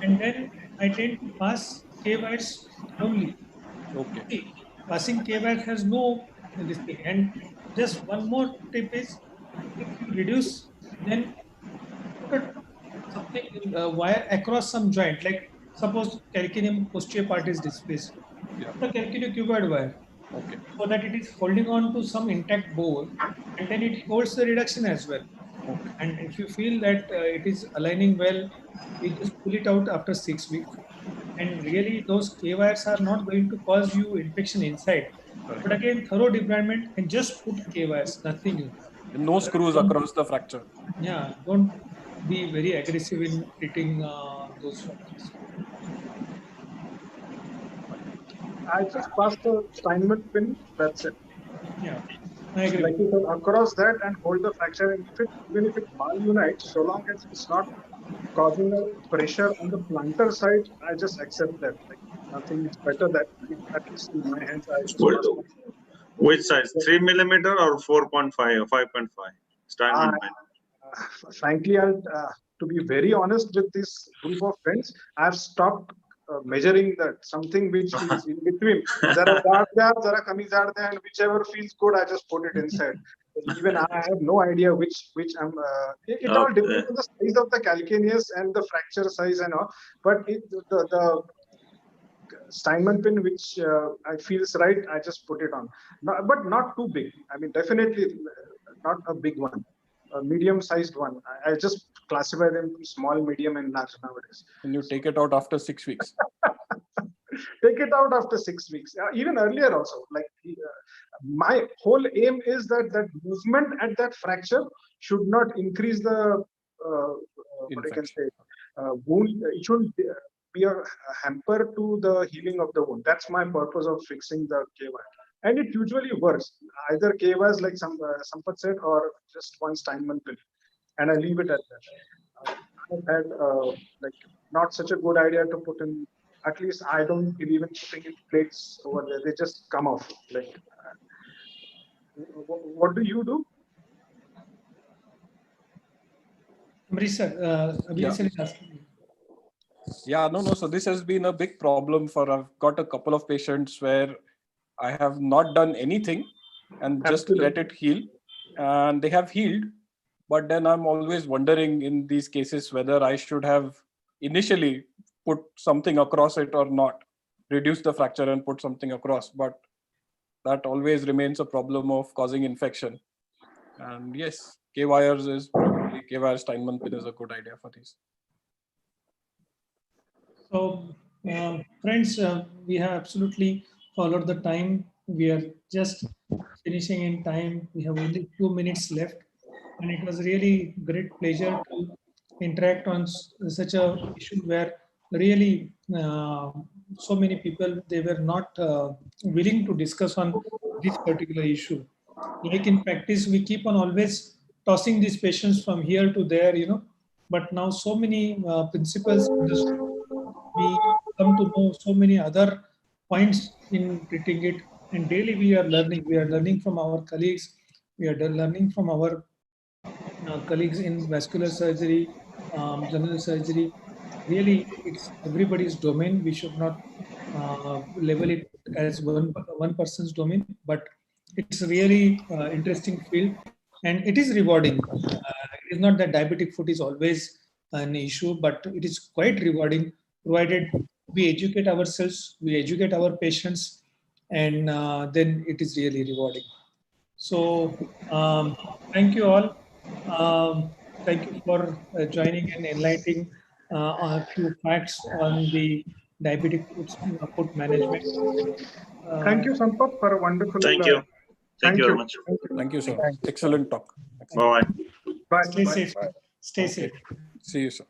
and then I tend to pass K-wires slowly. Okay. See, passing K-wire has no this thing. And just one more tip is, if you reduce, then put something wire across some joint. Like suppose calcaneum posterior part is displaced. Yeah. Put a calcaneocuboid wire, Okay. so that it is holding on to some intact bone, and then it holds the reduction as well. Okay. And if you feel that it is aligning well, you just pull it out after 6 weeks. And really, those K wires are not going to cause you infection inside. Correct. But again, thorough debridement and just put K wires, nothing else. No screws across the fracture. Yeah, don't be very aggressive in treating those fractures. I just passed the Steinmetz pin. That's it. Yeah, I agree. Like you said, across that and hold the fracture. And if it, even if it malunites, so long as it's not causing a pressure on the plantar side, I just accept that. Like nothing is better that, at least in my hands, I just pass it. Which size? 3 millimeter or 4.5 or 5.5? Steinman pen. Frankly, to be very honest with this group of friends, I've stopped measuring that. Something which is in between. Zara kami zar de, and whichever feels good, I just put it inside. Even I have no idea which I'm. It all depends on the size of the calcaneus and the fracture size and all. But the Steinman pin, which I feels right, I just put it on. But not too big. I mean, definitely not a big one. A medium-sized one. I just classify them to small, medium, and large nowadays. And you take it out after 6 weeks. Take it out after 6 weeks. Even earlier also. Like my whole aim is that movement at that fracture should not increase the what I can say wound. It should be a hamper to the healing of the wound. That's my purpose of fixing the K-wire. And it usually works. Either K-wires like Sampath said, or just one Steinman pin. And I leave it at that. I've had like not such a good idea to put in. At least I don't believe in putting in plates over there. They just come off. Like what do you do? Amrish sir, Abhi Yeah. sir is asking you. Yeah, no. So this has been a big problem for, I've got a couple of patients where I have not done anything and just let Absolutely. it heal, and they have healed. But then I'm always wondering in these cases whether I should have initially put something across it or not, reduce the fracture and put something across. But that always remains a problem of causing infection. And yes, K wires is probably K wire Steinman pin is a good idea for these. So, friends, we have absolutely followed the time. We are just finishing in time. We have only 2 minutes left, and it was really great pleasure to interact on such a issue where really so many people they were not willing to discuss on this particular issue. Like in practice, we keep on always tossing these patients from here to there, but now so many principles understood, we come to know so many other points in treating it. And daily we are learning from our colleagues, we are learning from our colleagues in vascular surgery, general surgery. Really, it's everybody's domain. We should not label it as one person's domain, but it's really interesting field, and it is rewarding. It is not that diabetic foot is always an issue, but it is quite rewarding, provided we educate ourselves, we educate our patients, and then it is really rewarding. So, thank you all. Thank you for joining and enlightening a few facts on the diabetic foot management. Thank Uh, you, Sampath, for a wonderful. Thank you. Thank you Thank very you. much. Thank you. Thank you, sir. Thank you. Excellent talk. Bye bye. Bye. Stay Bye. safe. Stay Okay. safe. See you, sir.